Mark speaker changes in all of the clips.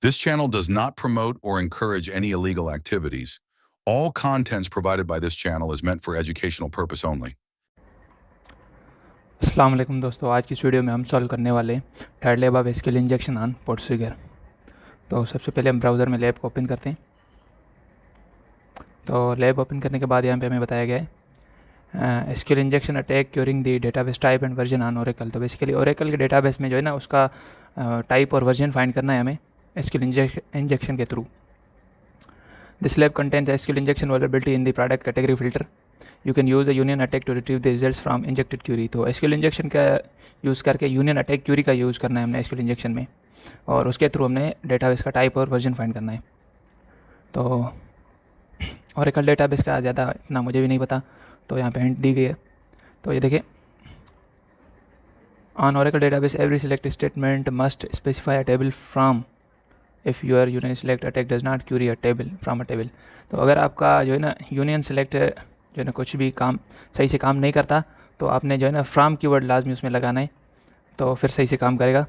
Speaker 1: This channel does not promote or encourage any illegal activities. All contents provided by this channel is meant for educational purpose only.
Speaker 2: अस्सलाम वालेकुम दोस्तों, आज की इस video में हम सॉल्व करने वाले हैं third lab of SQL injection on PortSwigger. तो सबसे पहले हम ब्राउज़र में लैब को ओपन करते हैं। तो लैब ओपन करने के बाद यहाँ पे हमें बताया गया है SQL injection attack curing the database type and version on Oracle. तो बेसिकली ओरेकल के डेटाबेस में जो है ना उसका टाइप और वर्जन फाइंड करना है हमें एसक्यूएल इंजेक्शन के through. This lab contains SQL injection vulnerability in the product category filter. You can use a union attack to retrieve the results from injected Curie. तो एसक्यूएल इंजेक्शन का use करके union attack Curie का use करना है हमने SQL injection में, और उसके थ्रू हमने डेटाबेस का टाइप और वर्जन फाइंड करना है। तो ओरेकल डेटाबेस का ज़्यादा इतना मुझे भी नहीं पता, तो यहाँ पे हिंट दी गई है। तो ये देखिए, on Oracle database every select statement must specify a table from if your union select attack does not Curie a table from a table. तो अगर आपका जो है ना यूनियन सेलेक्ट जो है ना कुछ भी काम सही से काम नहीं करता, तो आपने जो है ना फ्रॉम कीवर्ड लाजमी उसमें लगाना है, तो फिर सही से काम करेगा।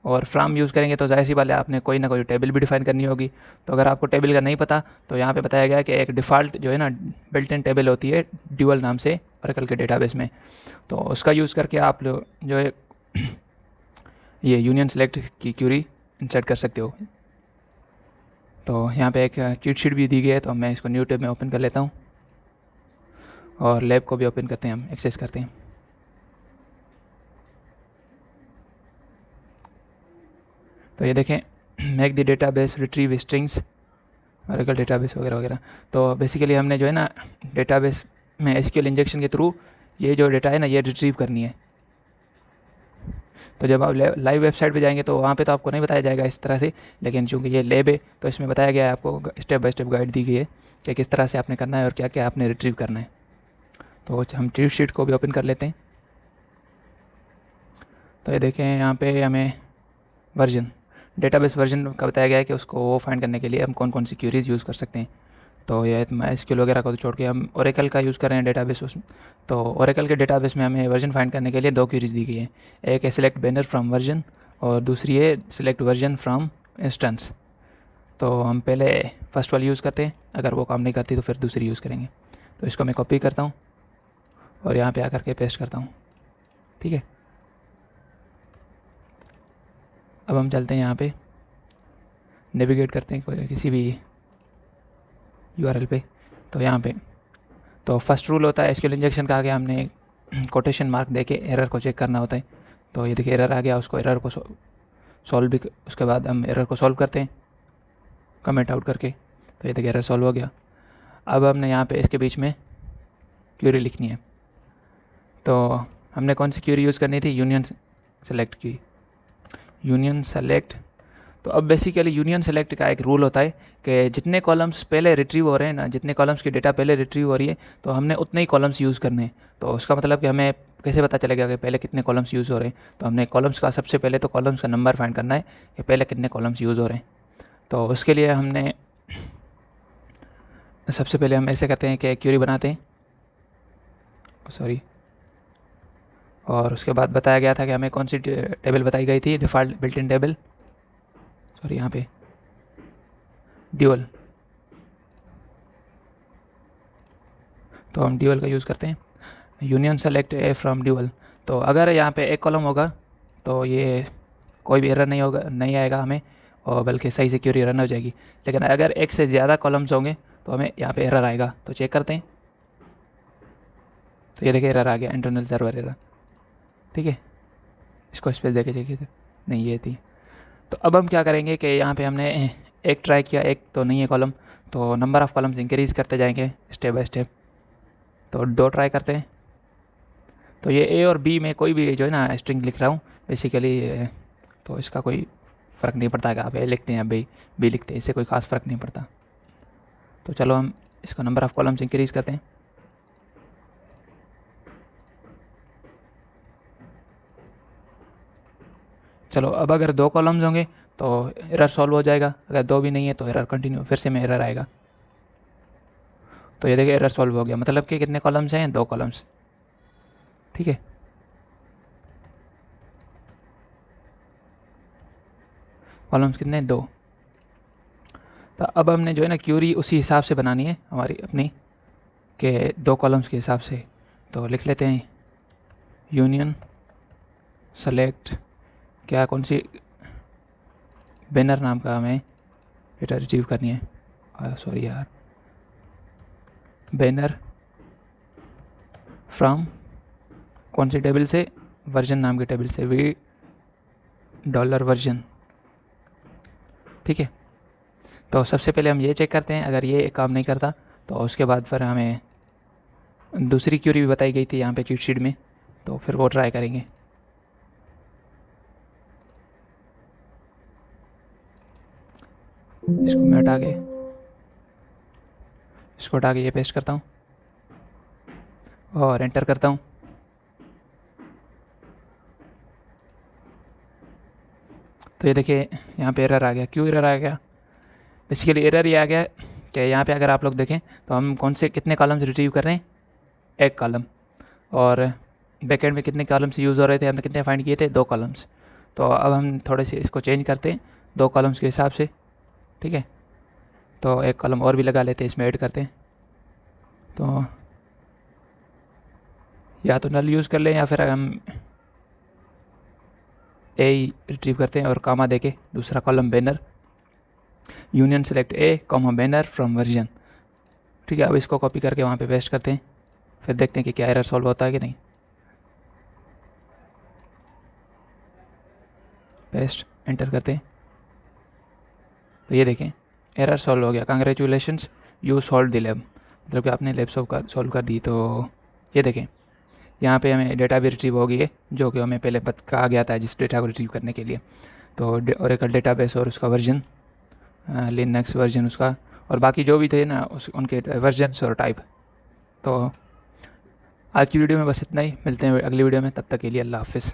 Speaker 2: और फ्रॉम यूज़ करेंगे तो जाहिर सी बात है आपने कोई ना कोई टेबल भी डिफाइन करनी होगी। तो अगर आपको टेबल का नहीं पता, तो यहाँ पे बताया गया है कि एक डिफ़ॉल्ट जो है ना बिल्ट इन टेबल होती है ड्यूअल नाम से ओरेकल के डेटाबेस में। तो उसका यूज़ करके आप जो है ये यूनियन सेलेक्ट की क्यूरी इंसर्ट कर सकते हो। तो यहाँ पे एक चीट शीट भी दी गई है, तो मैं इसको न्यू टैब में ओपन कर लेता हूँ और लैब को भी ओपन करते हैं, हम एक्सेस करते हैं। तो ये देखें, make the database retrieve strings Oracle database वगैरह वगैरह। तो बेसिकली हमने जो है ना डेटाबेस में एसक्यूएल इंजेक्शन के थ्रू ये जो डेटा है ना ये रिट्रीव करनी है। तो जब आप लाइव वेबसाइट पे जाएंगे तो वहाँ पे तो आपको नहीं बताया जाएगा इस तरह से, लेकिन चूँकि ये लैब है तो इसमें बताया गया है, आपको स्टेप बाय स्टेप गाइड दी गई है कि किस तरह से आपने करना है और क्या क्या आपने रिट्रीव करना है। तो हम चीट शीट को भी ओपन कर लेते हैं। तो ये देखें, यहाँ पे हमें वर्जन डेटाबेस वर्जन का बताया गया है कि उसको वो फाइंड करने के लिए हम कौन कौन सी क्यूरीज यूज़ कर सकते हैं। तो ये एसक्यूएल वगैरह को तो छोड़ के हम ओरेकल का यूज़ कर रहे हैं डेटाबेस उसमें। तो ओरेकल के डेटाबेस में हमें वर्जन फाइंड करने के लिए दो क्यूरीज दी गई है, एक है सिलेक्ट बैनर फ्रॉम वर्जन और दूसरी है सिलेक्ट वर्जन फ्रॉम इंस्टेंस। तो हम पहले फर्स्ट वाली यूज़ करते हैं, अगर वो काम नहीं करती तो फिर दूसरी यूज़ करेंगे। तो इसको मैं कॉपी करता हूँ और यहाँ पे आकर के पेस्ट करता हूँ, ठीक है। अब हम चलते हैं यहाँ पे, नेविगेट करते हैं किसी भी यूआरएल पे। तो यहाँ पे तो फर्स्ट रूल होता है एसक्यूएल इंजेक्शन का, आगे हमने कोटेशन मार्क दे के एरर को चेक करना होता है। तो ये देखिए एरर आ गया, उसको एरर को सॉल्व भी, उसके बाद हम एरर को सॉल्व करते हैं कमेंट आउट करके। तो ये देखिए एरर सॉल्व हो गया। अब हमने यहाँ पे इसके बीच में क्यूरी लिखनी है। तो हमने कौन सी क्यूरी यूज़ करनी थी, यूनियन सेलेक्ट की, यूनियन सेलेक्ट। तो अब बेसिकली यूनियन सेलेक्ट का एक रूल होता है कि जितने कॉलम्स पहले रिट्रीव हो रहे हैं ना, जितने कॉलम्स की डेटा पहले रिट्रीव हो रही है, तो हमने उतने ही कॉलम्स यूज़ करने हैं। तो उसका मतलब कि हमें कैसे पता चलेगा कि पहले कितने कॉलम्स यूज़ हो रहे हैं। तो हमने कॉलम्स का सबसे पहले तो कॉलम्स का नंबर फाइंड करना है कि पहले कितने कॉलम्स यूज़ हो रहे हैं। तो उसके लिए हमने सबसे पहले हम ऐसे करते हैं कि क्यूरी बनाते हैं, सॉरी, और उसके बाद बताया गया था कि हमें कौन सी टेबल बताई गई थी, default built in table, sorry यहाँ पे ड्यूअल। तो हम ड्यूअल का यूज़ करते हैं, union select A from dual. तो अगर यहाँ पे एक कॉलम होगा तो ये कोई भी एरर नहीं होगा, नहीं आएगा हमें, और बल्कि सही से क्यूरी रन हो जाएगी। लेकिन अगर एक से ज़्यादा कॉलम्स होंगे तो हमें यहाँ पे एरर आएगा। तो चेक करते हैं। तो ये देखिए एरर आ गया, इंटरनल सर्वर एरर, ठीक है। इसको स्पेस देके चेक कीजिए, नहीं ये थी। तो अब हम क्या करेंगे कि यहाँ पे हमने एक ट्राई किया, एक तो नहीं है कॉलम, तो नंबर ऑफ़ कॉलम्स इंक्रीज़ करते जाएंगे स्टेप बाय स्टेप। तो दो ट्राई करते हैं। तो ये ए और बी में कोई भी जो है ना स्ट्रिंग लिख रहा हूँ बेसिकली, तो इसका कोई फ़र्क नहीं पड़ता कि आप ए लिखते हैं या बी लिखते हैं, इससे कोई ख़ास फ़र्क नहीं पड़ता। तो चलो हम इसका नंबर ऑफ़ कॉलम्स इंक्रीज़ करते हैं। चलो अब अगर दो कॉलम्स होंगे तो एरर सॉल्व हो जाएगा, अगर दो भी नहीं है तो एरर कंटिन्यू, फिर से में एरर आएगा। तो ये देखिए एरर सॉल्व हो गया, मतलब कि कितने कॉलम्स हैं, दो कॉलम्स, ठीक है। कॉलम्स कितने, दो। तो अब हमने जो है ना क्यूरी उसी हिसाब से बनानी है हमारी अपनी के 2 कॉलम्स के हिसाब से। तो लिख लेते हैं यूनियन सेलेक्ट क्या कौन सी बैनर नाम का हमें डेटा रिट्रीव करनी है, सॉरी यार, बैनर फ्रॉम कौन सी टेबल से, वर्जन नाम की टेबल से, $वर्जन। ठीक है, तो सबसे पहले हम ये चेक करते हैं, अगर ये काम नहीं करता तो उसके बाद फिर हमें दूसरी क्यूरी भी बताई गई थी यहाँ पे चीट शीट में, तो फिर वो ट्राई करेंगे। इसको मैं हटा के ये पेस्ट करता हूँ और एंटर करता हूँ। तो ये देखिए यहाँ पे एरर आ गया। क्यों एरर आ गया? बेसिकली एरर ये आ गया कि यहाँ पे अगर आप लोग देखें तो हम कितने कॉलम्स रिट्रीव कर रहे हैं, 1 कॉलम, और बैकएंड में कितने कॉलम्स यूज़ हो रहे थे, हमने कितने फाइंड किए थे, 2 कॉलम्स। तो अब हम थोड़े से इसको चेंज करते हैं 2 कॉलम्स के हिसाब से। ठीक है, तो 1 कॉलम और भी लगा लेते हैं, इसमें ऐड करते हैं। तो या तो नल यूज़ कर लें या फिर हम ए रिट्रीव करते हैं और कामा देके दूसरा column banner, union select A comma banner from version. ठीक है, अब इसको कॉपी करके वहाँ पे पेस्ट करते हैं, फिर देखते हैं कि क्या एरर सॉल्व होता है कि नहीं। पेस्ट एंटर करते हैं, तो ये देखें एरर सॉल्व हो गया। Congratulations you solve the lab, मतलब कि आपने लैब सॉल्व कर दी। तो ये देखें यहाँ पे हमें डेटा भी रिट्रीव हो गई है, जो कि हमें पहले कहा गया था जिस डेटा को रिट्रीव करने के लिए। तो ओरेकल डेटाबेस और उसका वर्जन, लिनक्स वर्जन उसका, और बाकी जो भी थे ना उनके वर्जन्स और टाइप। तो आज की वीडियो में बस इतना ही, मिलते हैं अगली वीडियो में, तब तक के लिए अल्लाह हाफिज़।